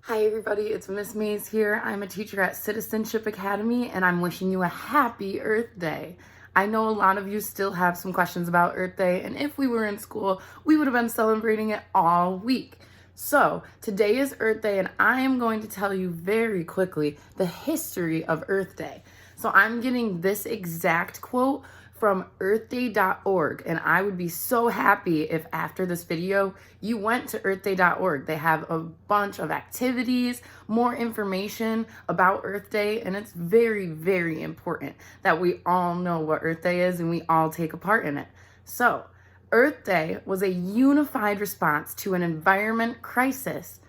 Hi everybody, it's Miss Mays here. I'm a teacher at Citizenship Academy and I'm wishing you a happy Earth Day. I know a lot of you still have some questions about Earth Day, and if we were in school, we would have been celebrating it all week. So today is Earth Day and I am going to tell you very quickly the history of Earth Day. So I'm getting this exact quote from earthday.org, and I would be so happy if after this video you went to earthday.org. They have a bunch of activities, more information about Earth Day, and it's very, very important that we all know what Earth Day is and we all take a part in it. So, Earth Day was a unified response to an environment crisis.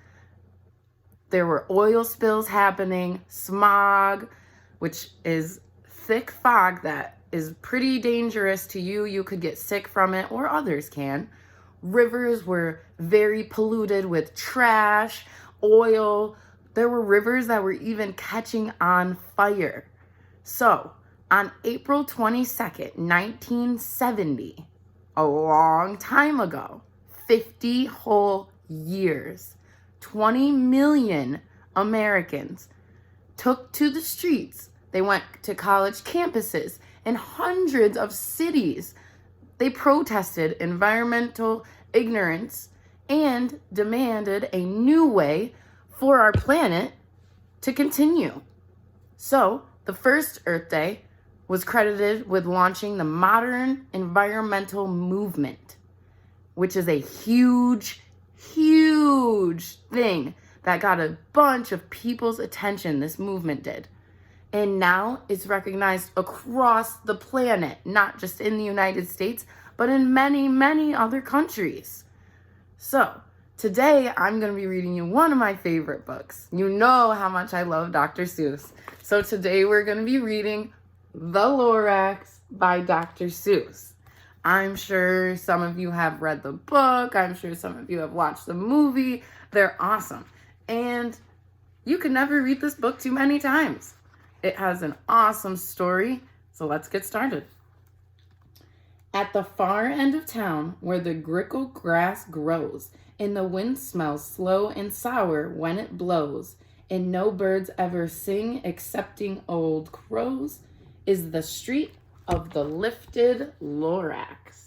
There were oil spills happening, smog, which is thick fog that is pretty dangerous to you. You could get sick from it, or others can. Rivers were very polluted with trash, oil. There were rivers that were even catching on fire. So, on April 22nd, 1970, a long time ago, 50 whole years, 20 million Americans took to the streets. They went to college campuses and hundreds of cities. They protested environmental ignorance and demanded a new way for our planet to continue. So, the first Earth Day was credited with launching the modern environmental movement, which is a huge, huge thing that got a bunch of people's attention. This movement did. And now it's recognized across the planet, not just in the United States, but in many, many other countries. So, today I'm going to be reading you one of my favorite books. You know how much I love Dr. Seuss. So today we're going to be reading The Lorax by Dr. Seuss. I'm sure some of you have read the book. I'm sure some of you have watched the movie. They're awesome. And you can never read this book too many times. It has an awesome story, so let's get started. At the far end of town, where the grickle grass grows, and the wind smells slow and sour when it blows, and no birds ever sing excepting old crows, is the street of the lifted Lorax.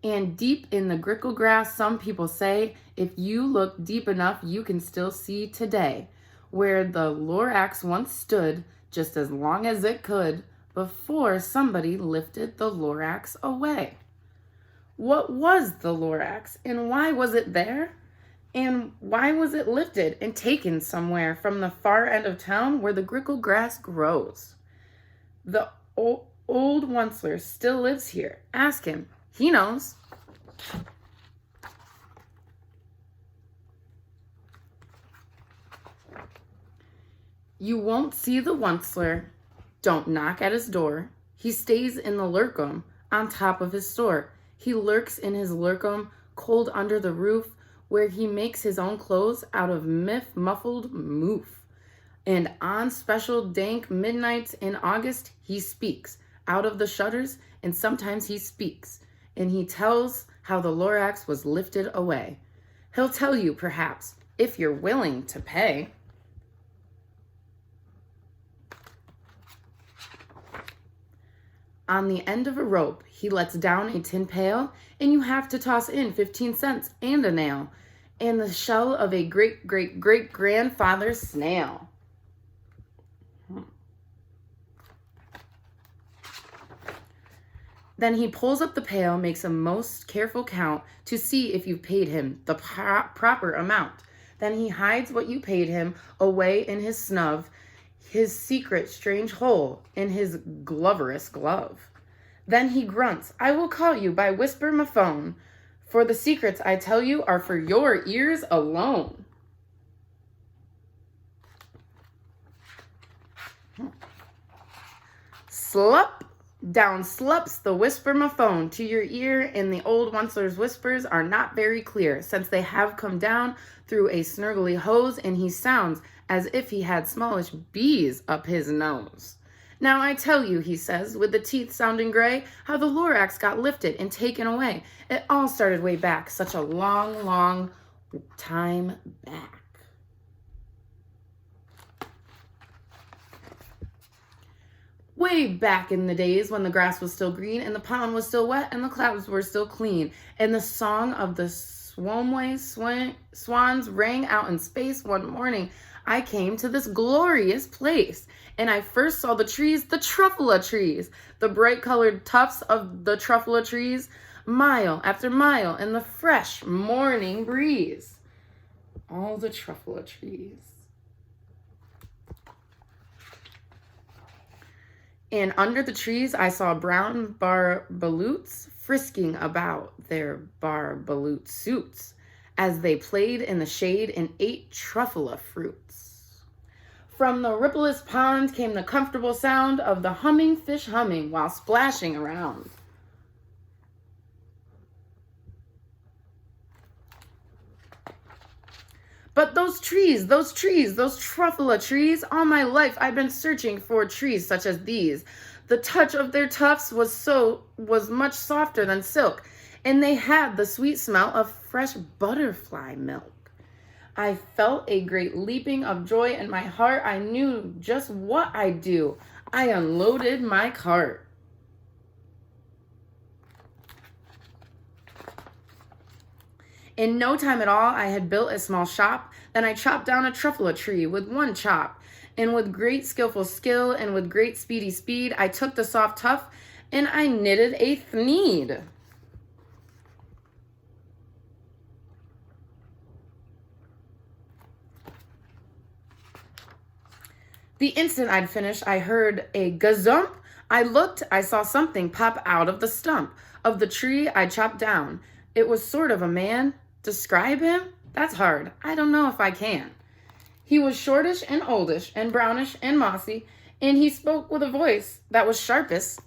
And deep in the grickle grass, some people say, if you look deep enough, you can still see today, where the Lorax once stood, just as long as it could, before somebody lifted the Lorax away. What was the Lorax, and why was it there? And why was it lifted and taken somewhere from the far end of town where the grickle grass grows? The old Onceler still lives here. Ask him. He knows. You won't see the Onceler. Don't knock at his door. He stays in the lurkum on top of his store. He lurks in his lurkum, cold under the roof, where he makes his own clothes out of muffled moof. And on special dank midnights in August, he speaks out of the shutters, and sometimes he speaks. And he tells how the Lorax was lifted away. He'll tell you, perhaps, if you're willing to pay. On the end of a rope, he lets down a tin pail, and you have to toss in 15 cents and a nail, and the shell of a great-great-great-grandfather's snail. Then he pulls up the pail, makes a most careful count to see if you've paid him the proper amount. Then he hides what you paid him away in his snub, his secret strange hole in his gloverous glove. Then he grunts, I will call you by whisper my phone, for the secrets I tell you are for your ears alone. Slup! Down slups the whisper-ma-phone to your ear, and the old Onceler's whispers are not very clear, since they have come down through a snurgly hose, and he sounds as if he had smallish bees up his nose. Now I tell you, he says, with the teeth sounding gray, how the Lorax got lifted and taken away. It all started way back, such a long, long time back. Way back in the days when the grass was still green and the pond was still wet and the clouds were still clean and the song of the swans rang out in space one morning, I came to this glorious place and I first saw the trees, the truffula trees, the bright colored tufts of the truffula trees, mile after mile in the fresh morning breeze. All the truffula trees. And under the trees, I saw brown bar-baloots frisking about their bar-baloot suits as they played in the shade and ate truffula fruits. From the rippleless pond came the comfortable sound of the humming fish humming while splashing around. But those trees, those truffula trees, all my life I've been searching for trees such as these. The touch of their tufts was much softer than silk, and they had the sweet smell of fresh butterfly milk. I felt a great leaping of joy in my heart. I knew just what I'd do. I unloaded my cart. In no time at all, I had built a small shop. Then I chopped down a truffula tree with one chop. And with great skillful skill and with great speedy speed, I took the soft tuft and I knitted a thneed. The instant I'd finished, I heard a gazump. I looked, I saw something pop out of the stump of the tree I chopped down. It was sort of a man. Describe him? That's hard. I don't know if I can. He was shortish and oldish and brownish and mossy, and he spoke with a voice that was sharpish,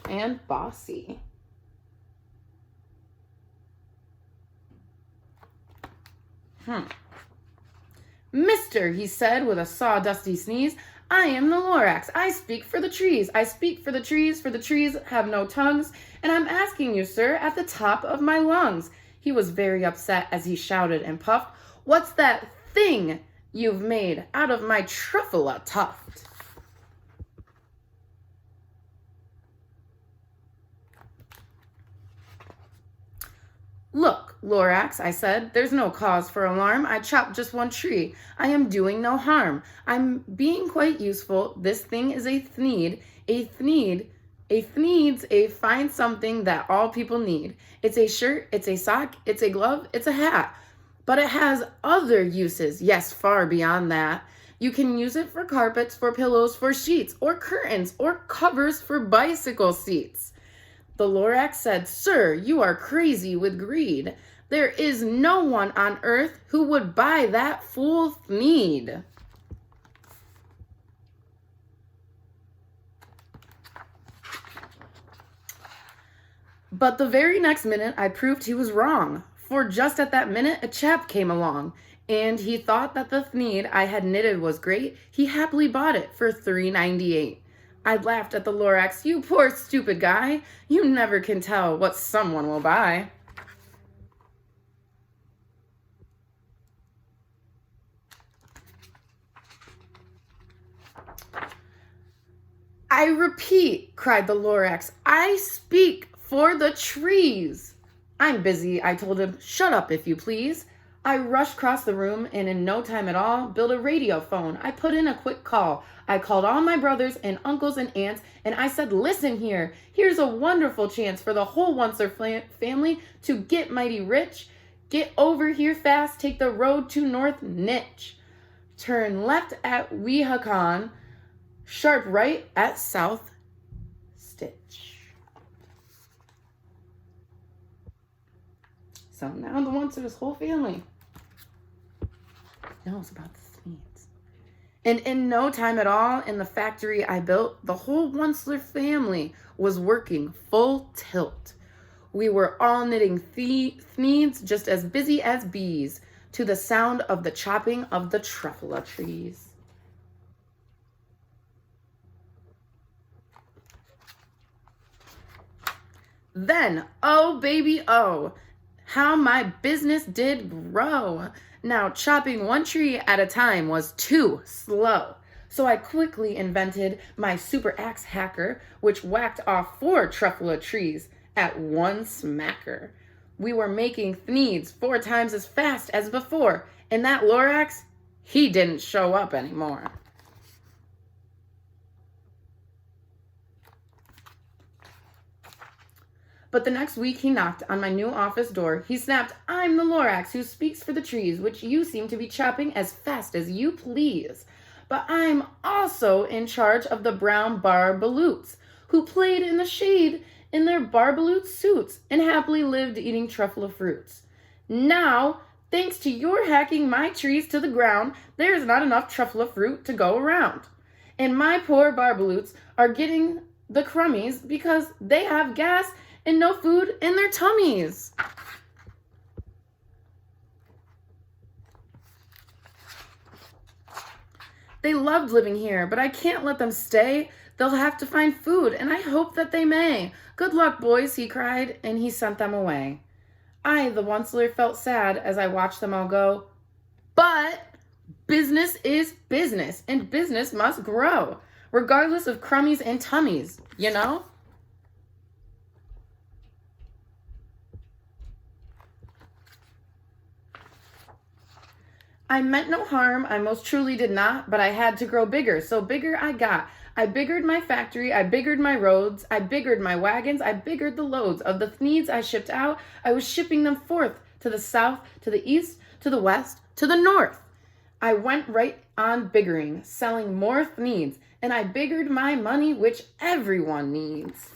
and bossy. Mister, he said with a sawdusty sneeze, I am the Lorax. I speak for the trees. I speak for the trees have no tongues, and I'm asking you, sir, at the top of my lungs. He was very upset as he shouted and puffed, what's that thing you've made out of my truffula tuft? Look, Lorax, I said, there's no cause for alarm. I chopped just one tree. I am doing no harm. I'm being quite useful. This thing is a thneed. A thneed's a fine something that all people need. It's a shirt, it's a sock, it's a glove, it's a hat. But it has other uses, yes, far beyond that. You can use it for carpets, for pillows, for sheets, or curtains, or covers for bicycle seats. The Lorax said, Sir, you are crazy with greed. There is no one on earth who would buy that fool thneed. But the very next minute, I proved he was wrong. For just at that minute, a chap came along, and he thought that the thneed I had knitted was great. He happily bought it for $3.98. I laughed at the Lorax. You poor stupid guy. You never can tell what someone will buy. I repeat, cried the Lorax, I speak for the trees. I'm busy, I told him. Shut up, if you please. I rushed across the room and in no time at all built a radio phone. I put in a quick call. I called all my brothers and uncles and aunts and I said, listen here. Here's a wonderful chance for the whole Oncer family to get mighty rich. Get over here fast. Take the road to North Nitch. Turn left at Weehawken. Sharp right at South Stitch. So now the Oncer's whole family knows about the Thneeds. And in no time at all, in the factory I built, the whole Oncer family was working full tilt. We were all knitting Thneeds just as busy as bees to the sound of the chopping of the truffula trees. Then, oh baby, oh, how my business did grow. Now, chopping one tree at a time was too slow. So I quickly invented my super axe hacker, which whacked off 4 truffula trees at one smacker. We were making thneeds 4 times as fast as before, and that Lorax, he didn't show up anymore. But the next week he knocked on my new office door. He snapped, "I'm the Lorax who speaks for the trees, which you seem to be chopping as fast as you please. But I'm also in charge of the brown barbaloots, who played in the shade in their barbaloot suits and happily lived eating truffula fruits. Now, thanks to your hacking my trees to the ground, there is not enough truffula fruit to go around. And my poor barbaloots are getting the crummies because they have gas and no food in their tummies." They loved living here, but I can't let them stay. They'll have to find food, and I hope that they may. "Good luck, boys," he cried, and he sent them away. I, the onceler, felt sad as I watched them all go. But business is business, and business must grow, regardless of crummies and tummies, you know? I meant no harm, I most truly did not, but I had to grow bigger, so bigger I got. I biggered my factory, I biggered my roads, I biggered my wagons, I biggered the loads of the thneeds I shipped out. I was shipping them forth to the south, to the east, to the west, to the north. I went right on biggering, selling more thneeds, and I biggered my money, which everyone needs.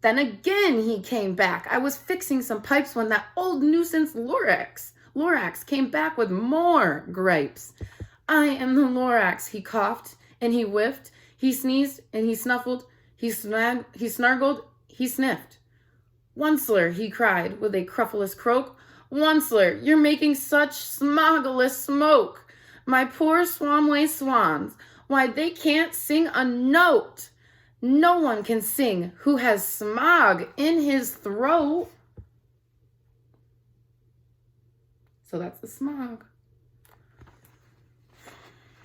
Then again he came back. I was fixing some pipes when that old nuisance Lorax came back with more gripes. "I am the Lorax," he coughed and he whiffed. He sneezed and he snuffled. He snargled, he sniffed. "Onceler," he cried with a cruffulous croak. "Onceler, you're making such smoggless smoke. My poor Swamway swans, why they can't sing a note. No one can sing who has smog in his throat." So that's the smog.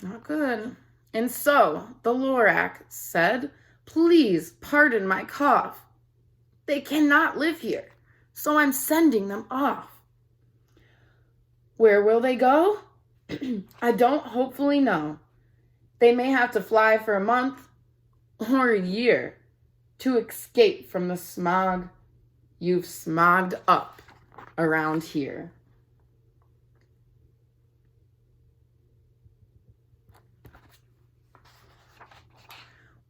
Not good. And so the Lorax said, "Please pardon my cough. They cannot live here, so I'm sending them off." Where will they go? I don't hopefully know. They may have to fly for a month or a year to escape from the smog you've smogged up around here.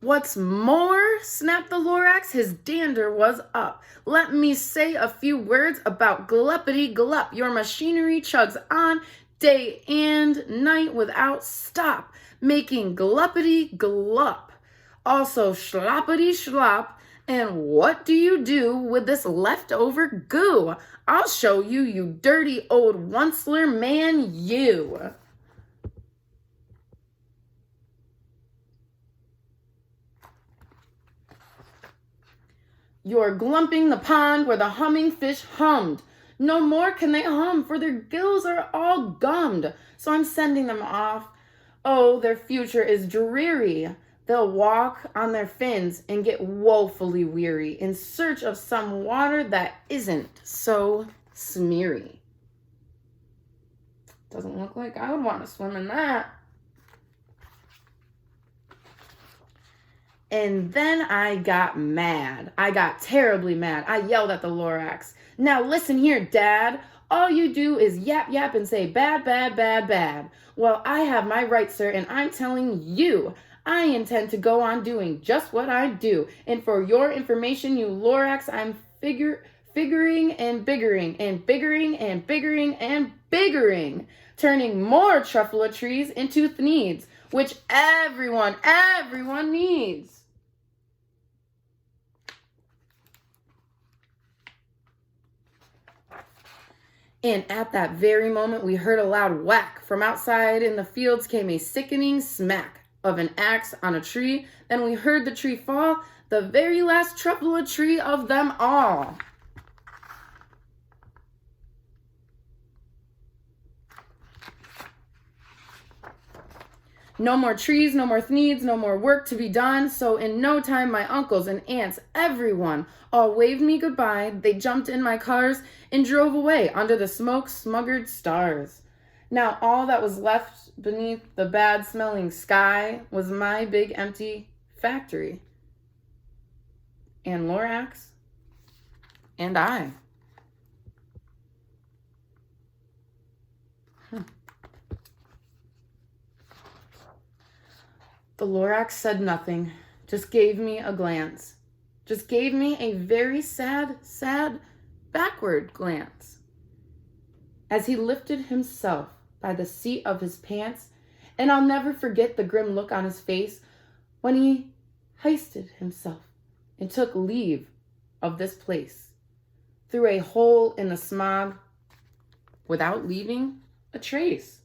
"What's more," snapped the Lorax, his dander was up, "let me say a few words about gluppity glup. Your machinery chugs on day and night without stop, making gluppity glup. Also sloppity slop. And what do you do with this leftover goo? I'll show you, you dirty old onceler man, you." "You're glumping the pond where the humming fish hummed. No more can they hum, for their gills are all gummed. So I'm sending them off. Oh, their future is dreary. They'll walk on their fins and get woefully weary in search of some water that isn't so smeary." Doesn't look like I would want to swim in that. And then I got mad. I got terribly mad. I yelled at the Lorax, "Now listen here, Dad. All you do is yap yap and say bad, bad, bad, bad. Well, I have my rights, sir, and I'm telling you, I intend to go on doing just what I do. And for your information, you Lorax, I'm figuring and biggering and biggering and biggering and biggering, turning more truffula trees into thneeds, which everyone needs." And at that very moment, we heard a loud whack. From outside in the fields came a sickening smack of an axe on a tree. Then we heard the tree fall, the very last truffula tree of them all. No more trees, no more needs, no more work to be done. So in no time, my uncles and aunts, everyone, all waved me goodbye. They jumped in my cars and drove away under the smoke-smuggered stars. Now all that was left beneath the bad-smelling sky was my big empty factory. And Lorax and I. The Lorax said nothing, just gave me a glance. Just gave me a very sad, backward glance. As he lifted himself by the seat of his pants, and I'll never forget the grim look on his face when he hoisted himself and took leave of this place through a hole in the smog without leaving a trace.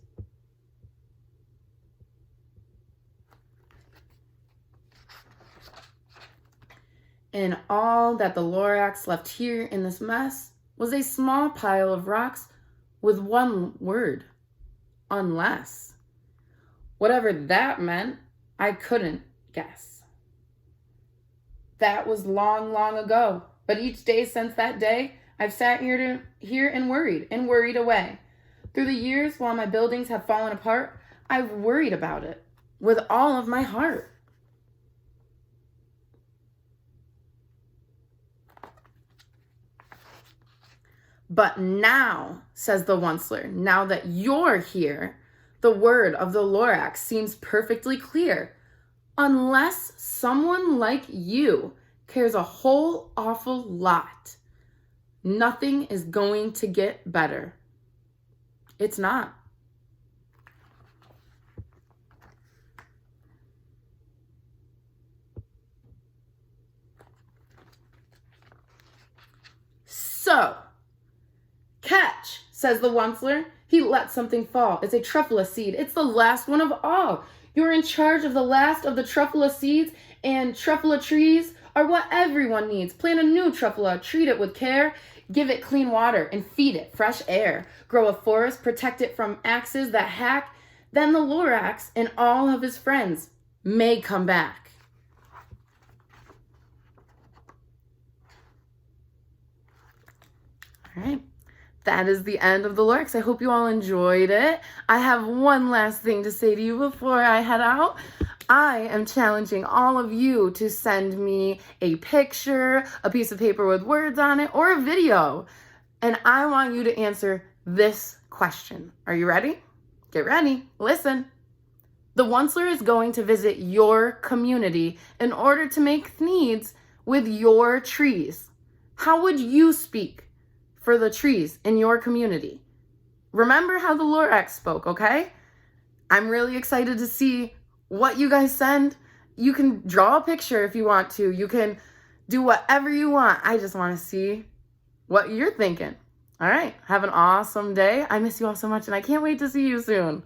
And all that the Lorax left here in this mess was a small pile of rocks with one word: unless. Whatever that meant, I couldn't guess. That was long, long ago. But each day since that day, I've sat here and worried away. Through the years, while my buildings have fallen apart, I've worried about it with all of my heart. But now, says the Onceler, now that you're here, the word of the Lorax seems perfectly clear. Unless someone like you cares a whole awful lot, nothing is going to get better. It's not. So, catch, says the Onceler. He let something fall. It's a truffula seed. It's the last one of all. You're in charge of the last of the truffula seeds, and truffula trees are what everyone needs. Plant a new truffula, treat it with care, give it clean water, and feed it fresh air. Grow a forest, protect it from axes that hack. Then the Lorax and all of his friends may come back. All right. That is the end of the Lorax. I hope you all enjoyed it. I have one last thing to say to you before I head out. I am challenging all of you to send me a picture, a piece of paper with words on it, or a video. And I want you to answer this question. Are you ready? Get ready. Listen. The Onceler is going to visit your community in order to make needs with your trees. How would you speak for the trees in your community? Remember how the Lorax spoke, okay? I'm really excited to see what you guys send. You can draw a picture if you want to. You can do whatever you want. I just want to see what you're thinking. All right, have an awesome day. I miss you all so much, and I can't wait to see you soon.